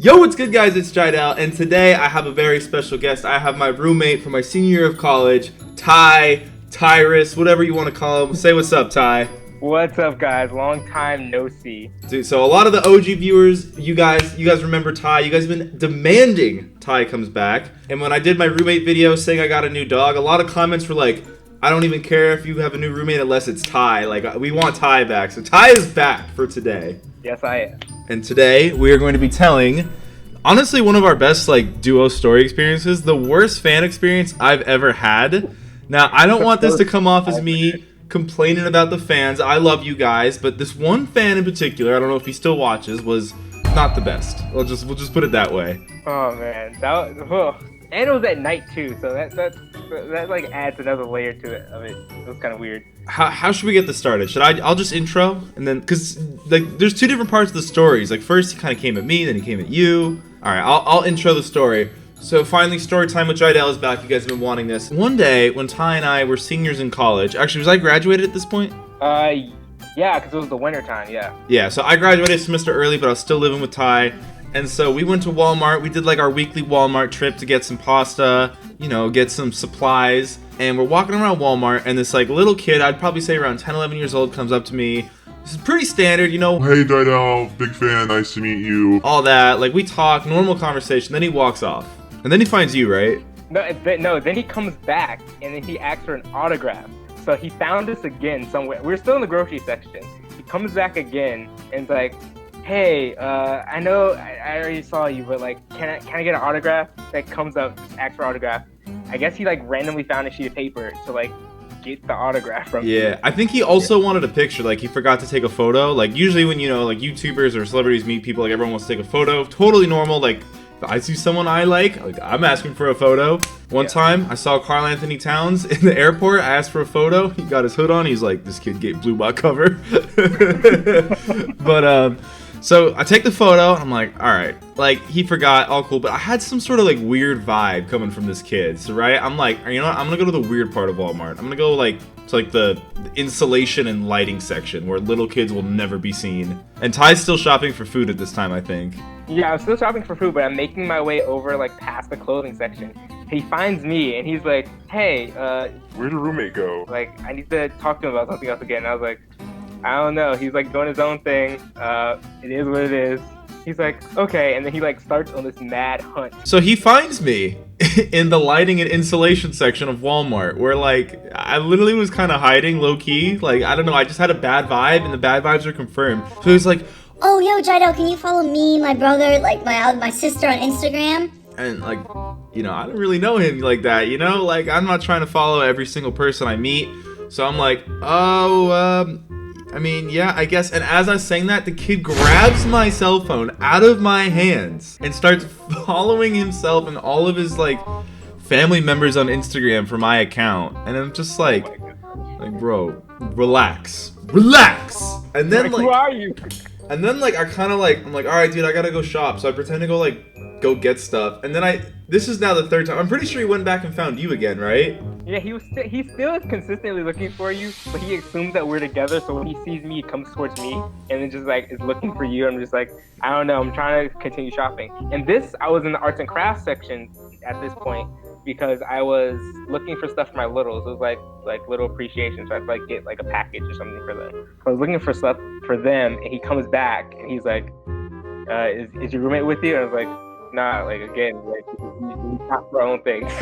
Yo, what's good, guys? It's Jiedel, and today I have a very special guest. I have my roommate from my senior year of college, Tyrus, whatever you want to call him. Say what's up, Ty. What's up, guys? Long time no see. Dude, so a lot of the OG viewers, you guys remember Ty. You guys have been demanding Ty comes back. And when I did my roommate video saying I got a new dog, a lot of comments were like, I don't even care if you have a new roommate unless it's Ty. Like, we want Ty back. So Ty is back for today. Yes, I am. And today we are going to be telling, honestly, one of our best duo story experiences, the worst fan experience I've ever had. Now, I don't want this to come off as me complaining about the fans. I love you guys, but this one fan in particular, I don't know if he still watches, was not the best. We'll just put it that way. Oh man, and it was at night too, so that like adds another layer to it. It was kind of weird. How should we get this started? I'll just intro, and then, because there's two different parts of the stories. Like, first he kind of came at me, then he came at you. All right, I'll intro the story. So finally, Storytime with Jiedel is back. You guys have been wanting this. One day, when Ty and I were seniors in college, actually, was I graduated at this point? Yeah, because it was the winter time, yeah. Yeah, so I graduated a semester early, but I was still living with Ty. And so we went to Walmart. We did our weekly Walmart trip to get some pasta, get some supplies. And we're walking around Walmart, and this little kid, I'd probably say around 10, 11 years old, comes up to me. This is pretty standard, Hey, Jiedel, big fan, nice to meet you. All that. We talk, normal conversation. Then he walks off. And then he finds you, right? No, then he comes back, and then he asks for an autograph. So he found us again somewhere. We're still in the grocery section. He comes back again, and is like, hey, I know I already saw you, but can I get an autograph? Comes up, just asks for autograph. I guess he randomly found a sheet of paper to get the autograph from you. Yeah, I think he also wanted a picture. He forgot to take a photo. Usually when YouTubers or celebrities meet people, everyone wants to take a photo. Totally normal. If I see someone I like, I'm asking for a photo. One time, I saw Carl Anthony Towns in the airport. I asked for a photo. He got his hood on. He's like, this kid get blue bot cover. But so I take the photo, and I'm like, all right, he forgot, all cool, but I had some sort of weird vibe coming from this kid. So right, I'm like, you know what? I'm gonna go to the weird part of Walmart. I'm gonna go to the insulation and lighting section where little kids will never be seen. And Ty's still shopping for food at this time, I think. Yeah, I'm still shopping for food, but I'm making my way over past the clothing section. He finds me, and he's like, hey, Where'd your roommate go? I need to talk to him about something else again. And I was like, I don't know. He's doing his own thing. It is what it is. He's like, okay, and then he starts on this mad hunt. So he finds me in the lighting and insulation section of Walmart, where I literally was kind of hiding low key. I don't know, I just had a bad vibe, and the bad vibes are confirmed. So he's like, oh, yo, Jiedel, can you follow me, my brother, my sister on Instagram? And I don't really know him like that, I'm not trying to follow every single person I meet. So I'm like, I mean, yeah, I guess. And as I was saying that, the kid grabs my cell phone out of my hands and starts following himself and all of his family members on Instagram for my account. And I'm just bro, relax. And then who are you? And then I kind of I'm like, all right, dude, I gotta go shop. So I pretend to go get stuff. And then this is now the third time. I'm pretty sure he went back and found you again, right? Yeah, he still is consistently looking for you, but he assumes that we're together. So when he sees me, he comes towards me, and then just is looking for you. I'm just I don't know. I'm trying to continue shopping. And I was in the arts and crafts section at this point because I was looking for stuff for my littles. It was like little appreciation, so I had to get a package or something for them. So I was looking for stuff for them, and he comes back and he's like, "Is your roommate with you?" And I was like, "Nah, again, we shop for our own things."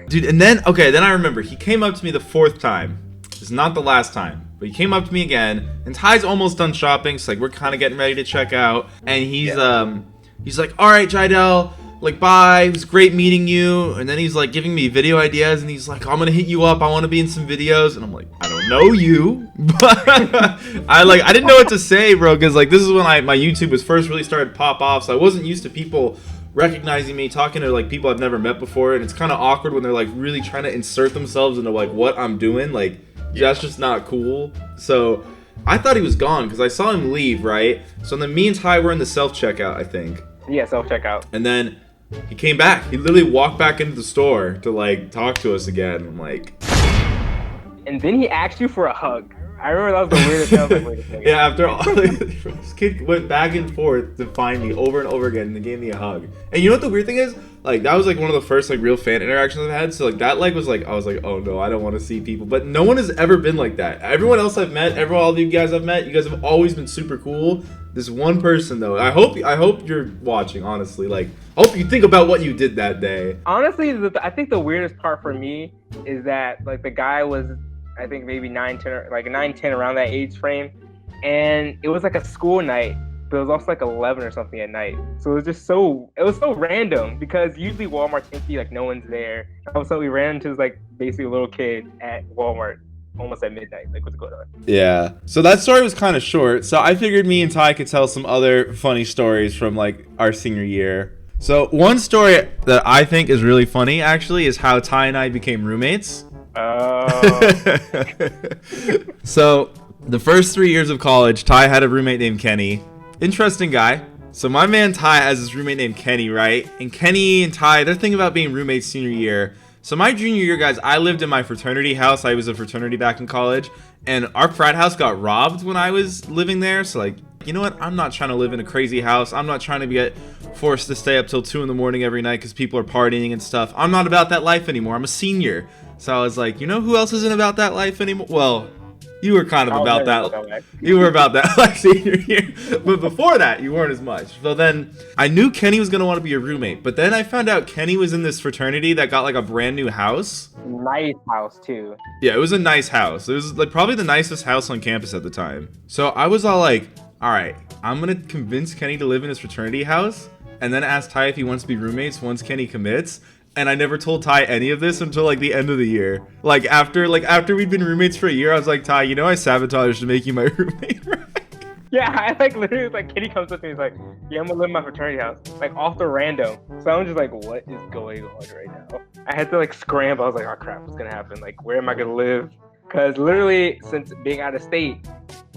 Dude, and then I remember he came up to me the fourth time. It's not the last time, but he came up to me again, and Ty's almost done shopping, so we're kind of getting ready to check out, and he's like, all right, Jiedel, bye, it was great meeting you. And then he's giving me video ideas, and he's like, I'm gonna hit you up, I want to be in some videos. And I'm like, I don't know you, but I didn't know what to say, bro, because this is when my YouTube was first really started to pop off, so I wasn't used to people recognizing me, talking to people I've never met before, and it's kind of awkward when they're really trying to insert themselves into what I'm doing. That's just not cool. So I thought he was gone because I saw him leave, right? So then me and Ty were in the self-checkout, I think. Yeah, self-checkout. And then he came back. He literally walked back into the store to talk to us again. I'm like, and then he asked you for a hug. I remember that was the weirdest thing. I was like, wait a second. Yeah, after all, this kid went back and forth to find me over and over again, and they gave me a hug. And you know what the weird thing is? Like, that was like one of the first like real fan interactions I've had. So like that like was like I was like, oh no, I don't want to see people. But no one has ever been like that. Everyone else I've met, all of you guys I've met, you guys have always been super cool. This one person though, I hope you're watching. Honestly, like, I hope you think about what you did that day. Honestly, I think the weirdest part for me is that like the guy was, I think maybe 9, 10, or, like 9, 10 around that age frame, and it was like a school night, but it was also like 11 or something at night. So it was so random because usually Walmart's empty, like no one's there. All of a sudden we ran into this like basically a little kid at Walmart almost at midnight. Like, what's going on? Yeah. So that story was kind of short. So I figured me and Ty could tell some other funny stories from like our senior year. So one story that I think is really funny actually is how Ty and I became roommates. Oh. So the first 3 years of college, Ty had a roommate named Kenny. Interesting guy. So my man Ty has this roommate named Kenny, right? And Kenny and Ty, they're thinking about being roommates senior year. So my junior year, guys, I lived in my fraternity house. I was a fraternity back in college, and our frat house got robbed when I was living there. So like, you know what? I'm not trying to live in a crazy house. I'm not trying to get forced to stay up till 2 a.m. every night because people are partying and stuff. I'm not about that life anymore. I'm a senior. So I was like, you know who else isn't about that life anymore? Well, you were kind of about that. You were about that like senior year. But before that, you weren't as much. So then I knew Kenny was going to want to be a roommate. But then I found out Kenny was in this fraternity that got like a brand new house. Nice house, too. Yeah, it was a nice house. It was like probably the nicest house on campus at the time. So I was all like, all right, I'm going to convince Kenny to live in his fraternity house and then ask Ty if he wants to be roommates once Kenny commits. And I never told Ty any of this until like the end of the year. Like after we'd been roommates for a year, I was like, Ty, you know I sabotaged to make you my roommate, right? Yeah, I like literally like Kenny comes up to me, he's like, yeah, I'm gonna live in my fraternity house. Like off the random. So I'm just like, what is going on right now? I had to like scramble. I was like, oh crap, what's gonna happen? Like, where am I gonna live? Because literally, since being out of state,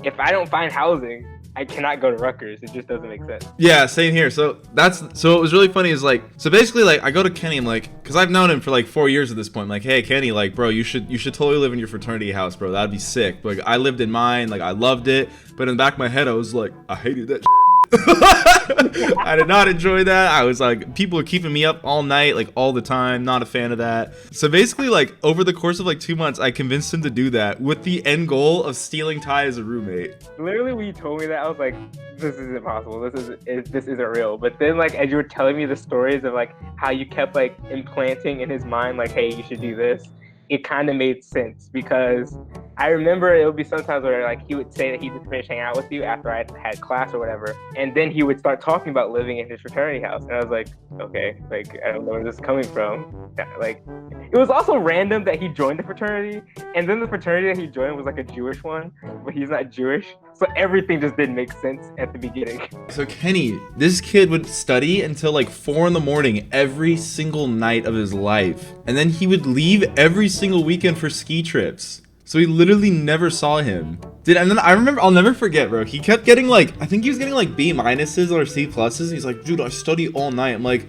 if I don't find housing, I cannot go to Rutgers. It just doesn't make sense. Yeah, same here. So what was really funny is like, so basically like I go to Kenny, I'm like, because I've known him for like 4 years at this point. I'm like, hey Kenny, like bro, you should totally live in your fraternity house, bro. That'd be sick. But like I lived in mine, like I loved it. But in the back of my head, I was like, I hated that. I did not enjoy that. I was like, people were keeping me up all night, like all the time. Not a fan of that. So basically, like over the course of like 2 months, I convinced him to do that with the end goal of stealing Ty as a roommate. Literally, when you told me that, I was like, this is impossible. This isn't real. But then, like, as you were telling me the stories of like how you kept like implanting in his mind, like, hey, you should do this, it kind of made sense because I remember it would be sometimes where like he would say that he just finished hanging out with you after I had class or whatever, and then he would start talking about living in his fraternity house, and I was like, okay, like I don't know where this is coming from. Like, it was also random that he joined the fraternity, and then the fraternity that he joined was like a Jewish one, but he's not Jewish, so everything just didn't make sense at the beginning. So Kenny, this kid would study until like 4 a.m. every single night of his life, and then he would leave every single weekend for ski trips. So we literally never saw him. And then I remember, I'll never forget, bro. He kept getting like, I think he was getting like B- or C+. He's like, dude, I study all night. I'm like,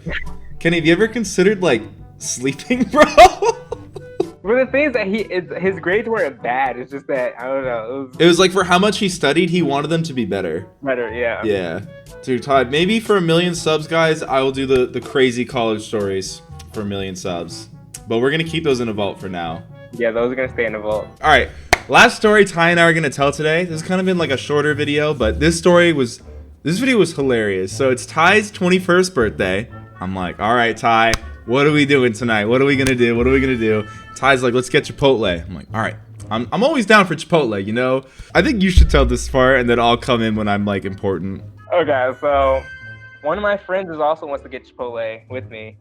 Kenny, have you ever considered like sleeping, bro? But the thing is that his grades weren't bad. It's just that, I don't know. It was like for how much he studied, he wanted them to be better. Better, yeah. Yeah. Dude, Todd, maybe for 1 million subs, guys, I will do the crazy college stories for 1 million subs. But we're going to keep those in a vault for now. Yeah, those are going to stay in the vault. All right. Last story Ty and I are going to tell today. This has kind of been like a shorter video, but this video was hilarious. So it's Ty's 21st birthday. I'm like, all right, Ty, what are we doing tonight? What are we going to do? What are we going to do? Ty's like, let's get Chipotle. I'm like, all right. I'm always down for Chipotle, you know? I think you should tell this part, and then I'll come in when I'm like important. Okay, so one of my friends also wants to get Chipotle with me.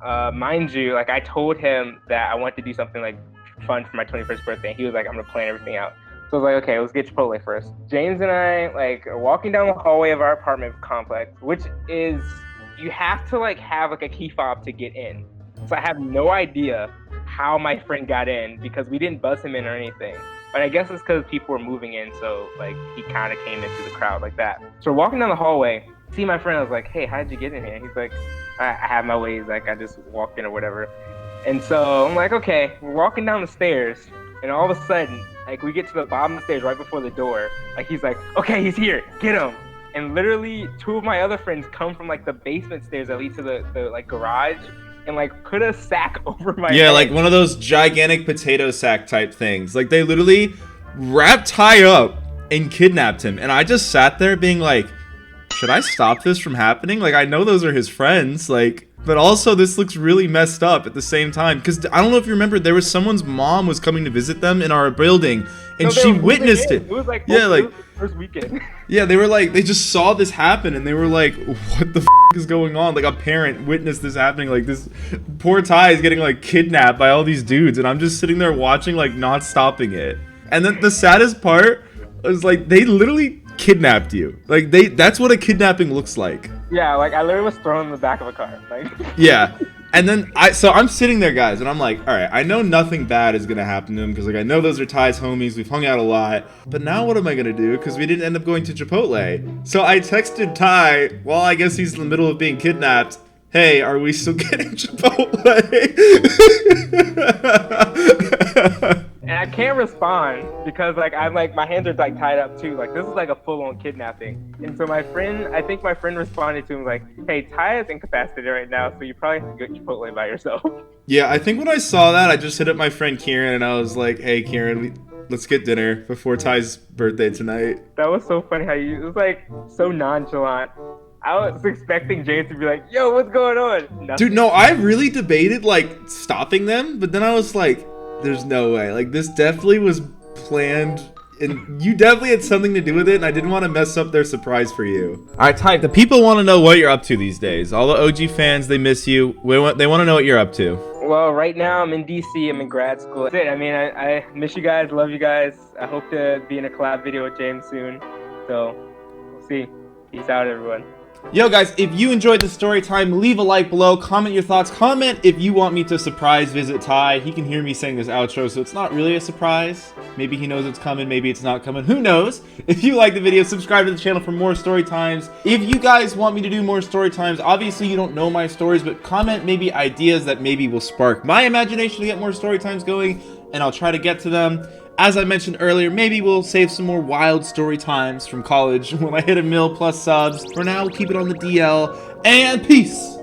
Mind you, like I told him that I wanted to do something like fun for my 21st birthday. He was like, I'm gonna plan everything out. So I was like, okay, let's get Chipotle first. James and I like are walking down the hallway of our apartment complex, which is, you have to like have like a key fob to get in. So I have no idea how my friend got in because we didn't buzz him in or anything. But I guess it's because people were moving in, so like he kind of came into the crowd like that. So we're walking down the hallway, see my friend, I was like, hey, how'd you get in here? He's like, I have my ways, like I just walked in or whatever. And so I'm like, okay, we're walking down the stairs, And all of a sudden, like, we get to the bottom of the stairs right before the door. Like, he's like, okay, he's here, get him. And literally, two of my other friends come from like the basement stairs that lead to the like garage, and like put a sack over my head. Like one of those gigantic potato sack type things. Like they literally wrapped Ty up and kidnapped him. And I just sat there being like, should I stop this from happening? Like, I know those are his friends, like, but also this looks really messed up at the same time. Because I don't know if you remember, there was someone's mom was coming to visit them in our building, and she witnessed it. It was like, yeah, like, first weekend. Yeah, they were like, they just saw this happen, and they were like, what the is going on? Like, a parent witnessed this happening. Like, this poor Ty is getting, like, kidnapped by all these dudes, and I'm just sitting there watching, like, not stopping it. And then the saddest part was, like, they literally kidnapped you. Like, that's what a kidnapping looks like. Yeah, like, I literally was thrown in the back of a car. Like, yeah. And then so I'm sitting there, guys, and I'm like, all right, I know nothing bad is gonna happen to him because, like, I know those are Ty's homies. We've hung out a lot. But now what am I gonna do? Because we didn't end up going to Chipotle. So I texted Ty while I guess he's in the middle of being kidnapped. Hey, are we still getting Chipotle? and I can't respond because, like, I'm like, my hands are like tied up too. Like, this is like a full-on kidnapping. And so I think my friend responded to him like, hey, Ty is incapacitated right now, so you probably have to go Chipotle by yourself. Yeah, I think when I saw that, I just hit up my friend Kieran and I was like, hey, Kieran, let's get dinner before Ty's birthday tonight. That was so funny how it was like so nonchalant. I was expecting James to be like, yo, what's going on? Nothing. Dude, no, I really debated, like, stopping them, but then I was like, there's no way. Like, this definitely was planned, and you definitely had something to do with it, and I didn't want to mess up their surprise for you. All right, Ty, the people want to know what you're up to these days. All the OG fans, they miss you. They want to know what you're up to. Well, right now I'm in DC. I'm in grad school. That's it. I mean, I miss you guys, love you guys. I hope to be in a collab video with James soon. So, we'll see. Peace out, everyone. Yo guys, if you enjoyed the story time, leave a like below, comment your thoughts, comment if you want me to surprise visit Ty. He can hear me saying this outro, so it's not really a surprise. Maybe he knows it's coming, maybe it's not coming, who knows? If you like the video, subscribe to the channel for more story times. If you guys want me to do more story times, obviously you don't know my stories, but comment maybe ideas that maybe will spark my imagination to get more story times going, and I'll try to get to them. As I mentioned earlier, maybe we'll save some more wild story times from college when I hit 1 mil+ subs. For now, we'll keep it on the DL, and peace!